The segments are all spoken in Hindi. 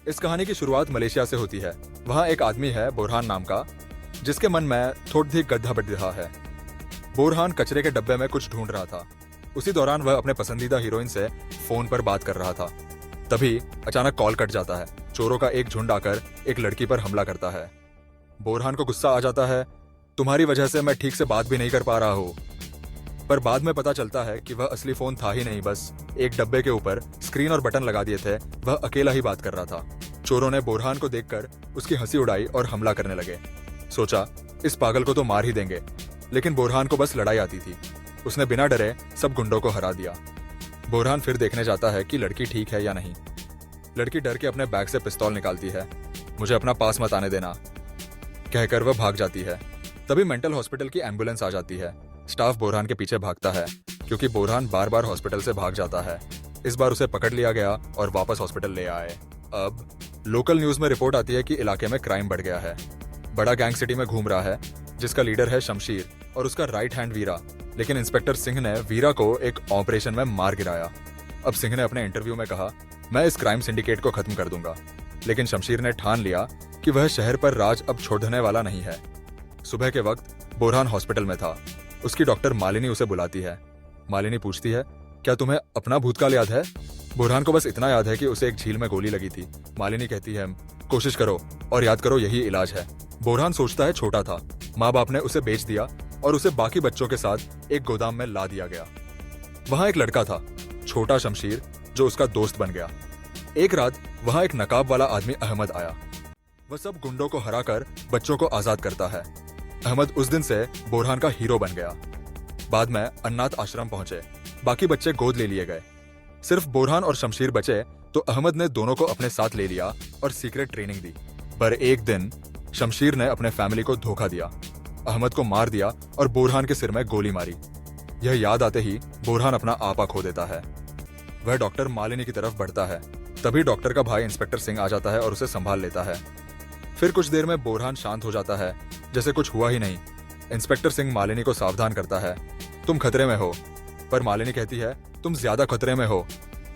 इस कहानी की शुरुआत मलेशिया से होती है। वहाँ एक आदमी है बोरहान नाम का, जिसके मन में थोड़ी गड्ढा बढ़ रहा है। बोरहान कचरे के डब्बे में कुछ ढूंढ रहा था। उसी दौरान वह अपने पसंदीदा हीरोइन से फोन पर बात कर रहा था। तभी अचानक कॉल कट जाता है। चोरों का एक झुंड आकर एक लड़की पर हमला करता है। बोरहान को गुस्सा आ जाता है, तुम्हारी वजह से मैं ठीक से बात भी नहीं कर पा रहा हूँ। पर बाद में पता चलता है कि वह असली फोन था ही नहीं, बस एक डब्बे के ऊपर स्क्रीन और बटन लगा दिए थे। वह अकेला ही बात कर रहा था। चोरों ने बोरहान को देखकर उसकी हंसी उड़ाई और हमला करने लगे। सोचा इस पागल को तो मार ही देंगे, लेकिन बोरहान को बस लड़ाई आती थी। उसने बिना डरे सब गुंडों को हरा दिया। बोरहान फिर देखने जाता है कि लड़की ठीक है या नहीं। लड़की डर के अपने बैग से पिस्तौल निकालती है। मुझे अपना पास मत आने देना कहकर वह भाग जाती है। तभी मेंटल हॉस्पिटल की एम्बुलेंस आ जाती है। स्टाफ बोरहान के पीछे भागता है, क्योंकि बोरहान बार बार हॉस्पिटल से भाग जाता है। इस बार उसे पकड़ लिया गया और वापस हॉस्पिटल ले आए। अब लोकल न्यूज में रिपोर्ट आती है कि इलाके में क्राइम बढ़ गया है। बड़ा गैंग सिटी में घूम रहा है, जिसका लीडर है शमशीर और उसका राइट हैंड वीरा। लेकिन इंस्पेक्टर सिंह ने वीरा को एक ऑपरेशन में मार गिराया। अब सिंह ने अपने इंटरव्यू में कहा, मैं इस क्राइम सिंडिकेट को खत्म कर दूंगा। लेकिन शमशीर ने ठान लिया कि वह शहर पर राज अब छोड़ने वाला नहीं है। सुबह के वक्त बोरहान हॉस्पिटल में था। उसकी डॉक्टर मालिनी उसे बुलाती है। मालिनी पूछती है, क्या तुम्हें अपना भूतकाल याद है? बोरहान को बस इतना याद है कि उसे एक झील में गोली लगी थी। मालिनी कहती है, कोशिश करो और याद करो, यही इलाज है। बोरहान सोचता है छोटा था, माँ बाप ने उसे बेच दिया और उसे बाकी बच्चों के साथ एक गोदाम में ला दिया गया। वहां एक लड़का था, छोटा शमशीर, जो उसका दोस्त बन गया। एक रात वहां एक नकाब वाला आदमी अहमद आया। वह सब गुंडों को हराकर बच्चों को आजाद करता है। अहमद उस दिन से बोरहान का हीरो बन गया। बाद में अनाथ आश्रम पहुंचे। बाकी बच्चे गोद ले लिए गए। सिर्फ बोरहान और शमशीर बचे तो अहमद ने दोनों को अपने साथ ले लिया और सीक्रेट ट्रेनिंग दी। पर एक दिन शमशीर ने अपने फैमिली को धोखा दिया, अहमद को मार दिया और बोरहान के सिर में गोली मारी। यह याद आते ही बोरहान अपना आपा खो देता है। वह डॉक्टर मालिनी की तरफ बढ़ता है। तभी डॉक्टर का भाई इंस्पेक्टर सिंह आ जाता है और उसे संभाल लेता है। फिर कुछ देर में बोरहान शांत हो जाता है, जैसे कुछ हुआ ही नहीं। इंस्पेक्टर सिंह मालिनी को सावधान करता है, तुम खतरे में हो। पर मालिनी कहती है, तुम ज्यादा खतरे में हो।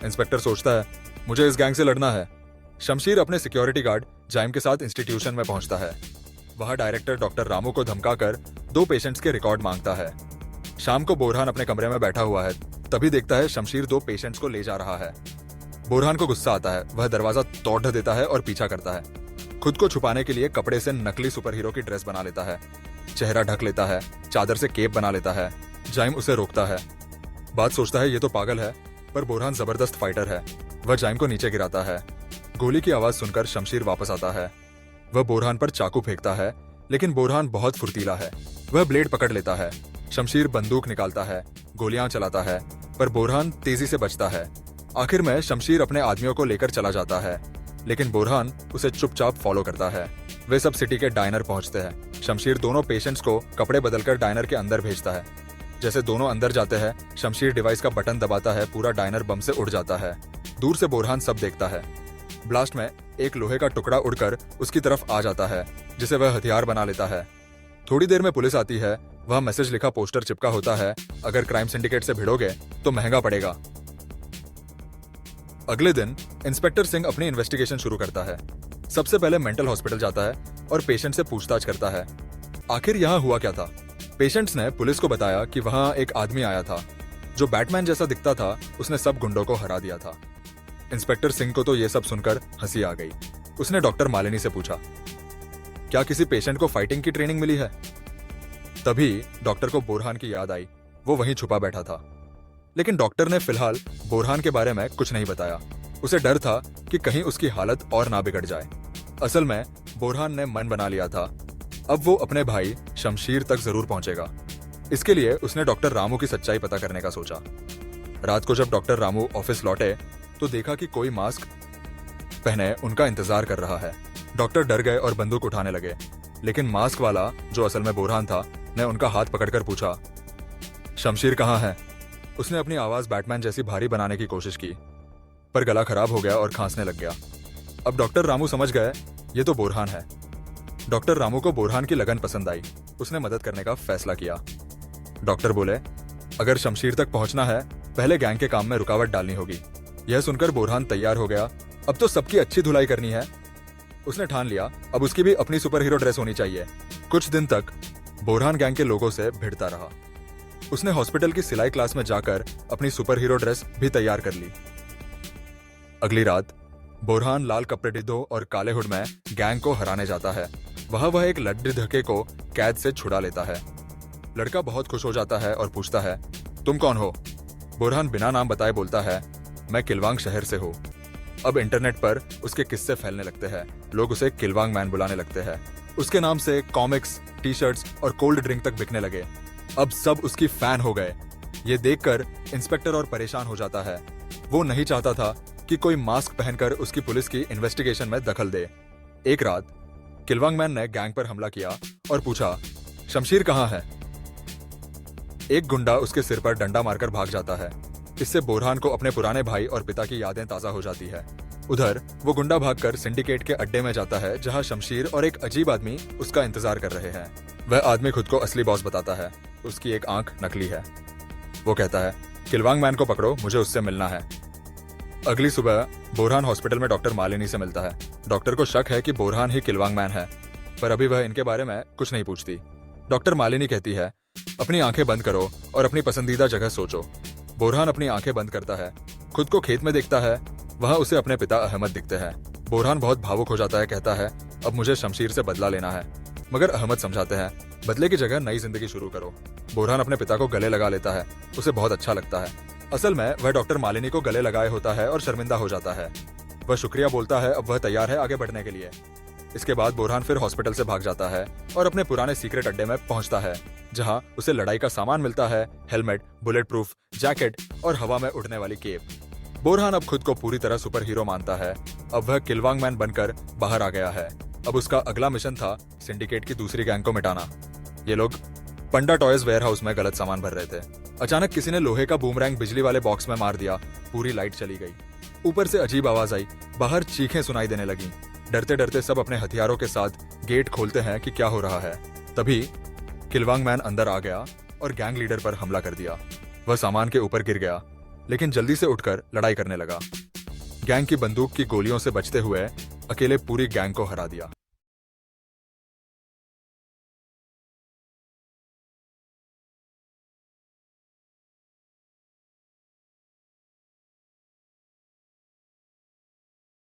इंस्पेक्टर सोचता है, मुझे इस गैंग से लड़ना है। शमशीर अपने सिक्योरिटी गार्ड जाइम के साथ इंस्टीट्यूशन में पहुंचता है। वहां डायरेक्टर डॉक्टर रामू को धमकाकर 2 पेशेंट्स के रिकॉर्ड मांगता है। शाम को बोरहान अपने कमरे में बैठा हुआ है। तभी देखता है शमशीर 2 पेशेंट्स को ले जा रहा है। बोरहान को गुस्सा आता है। वह दरवाजा तोड़ देता है और पीछा करता है। खुद को छुपाने के लिए कपड़े से नकली सुपर हीरो की ड्रेस बना लेता है। चेहरा ढक लेता है, चादर से केप बना लेता है। जाइम उसे रोकता है। बात सोचता है ये तो पागल है, पर बोरहान जबरदस्त फाइटर है। वह जाइम को नीचे गिराता है। गोली की आवाज सुनकर शमशीर वापस आता है। वह बोरहान पर चाकू फेंकता है, लेकिन बोरहान बहुत फुर्तीला है। वह ब्लेड पकड़ लेता है। शमशीर बंदूक निकालता है, गोलियां चलाता है, पर बोरहान तेजी से बचता है। आखिर में शमशीर अपने आदमियों को लेकर चला जाता है, लेकिन बोरहान उसे चुपचाप फॉलो करता है। वे सब सिटी के डाइनर पहुंचते हैं। शमशीर दोनों पेशेंट्स को कपड़े बदलकर डाइनर के अंदर भेजता है। जैसे दोनों अंदर जाते हैं, शमशीर डिवाइस का बटन दबाता है। पूरा डाइनर बम से उड़ जाता है। दूर से बोरहान सब देखता है। ब्लास्ट में एक लोहे का टुकड़ा उड़कर उसकी तरफ आ जाता है, जिसे वह हथियार बना लेता है। थोड़ी देर में पुलिस आती है। वह मैसेज लिखा पोस्टर चिपका होता है, अगर क्राइम सिंडिकेट से भिड़ोगे तो महंगा पड़ेगा। अगले दिन इंस्पेक्टर सिंह अपनी इन्वेस्टिगेशन शुरू करता है। सबसे पहले मेंटल हॉस्पिटल जाता है और पेशेंट से पूछताछ करता है, आखिर यहाँ हुआ क्या था। पेशेंट्स ने पुलिस को बताया कि वहाँ एक आदमी आया था जो बैटमैन जैसा दिखता था। उसने सब गुंडों को हरा दिया था। इंस्पेक्टर सिंह को तो ये सब सुनकर हंसी आ गई। उसने डॉक्टर मालिनी से पूछा, क्या किसी पेशेंट को फाइटिंग की ट्रेनिंग मिली है? तभी डॉक्टर को बोरहान की याद आई। वो वहीं छुपा बैठा था। लेकिन डॉक्टर ने फिलहाल बोरहान के बारे में कुछ नहीं बताया। उसे डर था कि कहीं उसकी हालत और ना बिगड़ जाए। असल में बोरहान ने मन बना लिया था, अब वो अपने भाई शमशीर तक जरूर पहुंचेगा। इसके लिए उसने डॉक्टर रामू की सच्चाई पता करने का सोचा। रात को जब डॉक्टर रामू ऑफिस लौटे तो देखा कि कोई मास्क पहने उनका इंतजार कर रहा है। डॉक्टर डर गए और बंदूक उठाने लगे, लेकिन मास्क वाला, जो असल में बोरहान था, ने उनका हाथ पकड़कर पूछा, शमशीर कहाँ है? उसने अपनी आवाज बैटमैन जैसी भारी बनाने की कोशिश की, पर गला खराब हो गया और खांसने लग गया। अब डॉक्टर रामू समझ गए ये तो बोरहान है। डॉक्टर रामू को बोरहान की लगन पसंद आई। उसने मदद करने का फैसला किया। डॉक्टर बोले, अगर शमशीर तक पहुंचना है, पहले गैंग के काम में रुकावट डालनी होगी। यह सुनकर बोरहान तैयार हो गया अब तो सबकी अच्छी धुलाई करनी है। उसने ठान लिया अब उसकी भी अपनी सुपर हीरो ड्रेस होनी चाहिए। कुछ दिन तक बोरहान गैंग के लोगों से भिड़ता रहा। उसने हॉस्पिटल की सिलाई क्लास में जाकर अपनी सुपर हीरो ड्रेस भी तैयार कर ली। अगली रात बोरहान लाल कपड़े और काले हुड में गैंग को हराने जाता है। वह एक लड्डू धके को कैद से छुड़ा लेता है। लड़का बहुत खुश हो जाता है और पूछता है, तुम कौन हो? बोरहान बिना नाम बताए बोलता है, मैं किलवांग शहर से हूँ। अब इंटरनेट पर उसके किस्से फैलने लगते हैं। लोग उसे किलवांग मैन बुलाने लगते हैं। उसके नाम से कॉमिक्स, टी शर्ट्स और कोल्ड ड्रिंक तक बिकने लगे। अब सब उसकी फैन हो गए। ये देखकर इंस्पेक्टर और परेशान हो जाता है। वो नहीं चाहता था कि कोई मास्क पहनकर उसकी पुलिस की इन्वेस्टिगेशन में दखल दे। एक रात किलवांग मैन ने गैंग पर हमला किया और पूछा, शमशीर कहाँ है? एक गुंडा उसके सिर पर डंडा मारकर भाग जाता है। इससे बोरहान को अपने पुराने भाई और पिता की यादें ताजा हो जाती है। उधर वो गुंडा भागकर सिंडिकेट के अड्डे में जाता है, जहां शमशीर और एक अजीब आदमी उसका इंतजार कर रहे हैं। वह आदमी खुद को असली बॉस बताता है। उसकी एक आंख नकली है। वो कहता है, किलवांग मैन को पकड़ो, मुझे उससे मिलना है। अगली सुबह बोरहान हॉस्पिटल में डॉक्टर मालिनी से मिलता है। डॉक्टर को शक है कि बोरहान ही किलवांग मैन है, पर अभी वह इनके बारे में कुछ नहीं पूछती। डॉक्टर मालिनी कहती है, अपनी आंखें बंद करो और अपनी पसंदीदा जगह सोचो। बोरहान अपनी आंखें बंद करता है। खुद को खेत में देखता है। वहां उसे अपने पिता अहमद दिखते हैं। बोरहान बहुत भावुक हो जाता है। कहता है, अब मुझे शमशीर से बदला लेना है। मगर अहमद समझाते हैं, बदले की जगह नई जिंदगी शुरू करो। बोरहान अपने पिता को गले लगा लेता है। उसे बहुत अच्छा लगता है। असल में वह डॉक्टर मालिनी को गले लगाए होता है और शर्मिंदा हो जाता है। वह शुक्रिया बोलता है। अब वह तैयार है आगे बढ़ने के लिए। इसके बाद बोरहान फिर हॉस्पिटल से भाग जाता है और अपने पुराने सीक्रेट अड्डे में पहुंचता है, जहां उसे लड़ाई का सामान मिलता है, हेलमेट, बुलेट प्रूफ जैकेट और हवा में उड़ने वाली केप। बोरहान अब खुद को पूरी तरह सुपर हीरो मानता है। अब वह किलवांग मैन बनकर बाहर आ गया है। अब उसका अगला मिशन था सिंडिकेट की दूसरी गैंग को मिटाना। ये लोग पंडा टॉयज वेयरहाउस में गलत सामान भर रहे थे। अचानक किसी ने लोहे का बूमरैंग बिजली वाले बॉक्स में मार दिया। पूरी लाइट चली गई। ऊपर से अजीब आवाज आई। बाहर चीखें सुनाई देने लगी। डरते डरते सब अपने हथियारों के साथ गेट खोलते हैं कि क्या हो रहा है। तभी किलवांग मैन अंदर आ गया और गैंग लीडर पर हमला कर दिया। वह सामान के ऊपर गिर गया, लेकिन जल्दी से उठकर लड़ाई करने लगा। गैंग की बंदूक की गोलियों से बचते हुए अकेले पूरी गैंग को हरा दिया।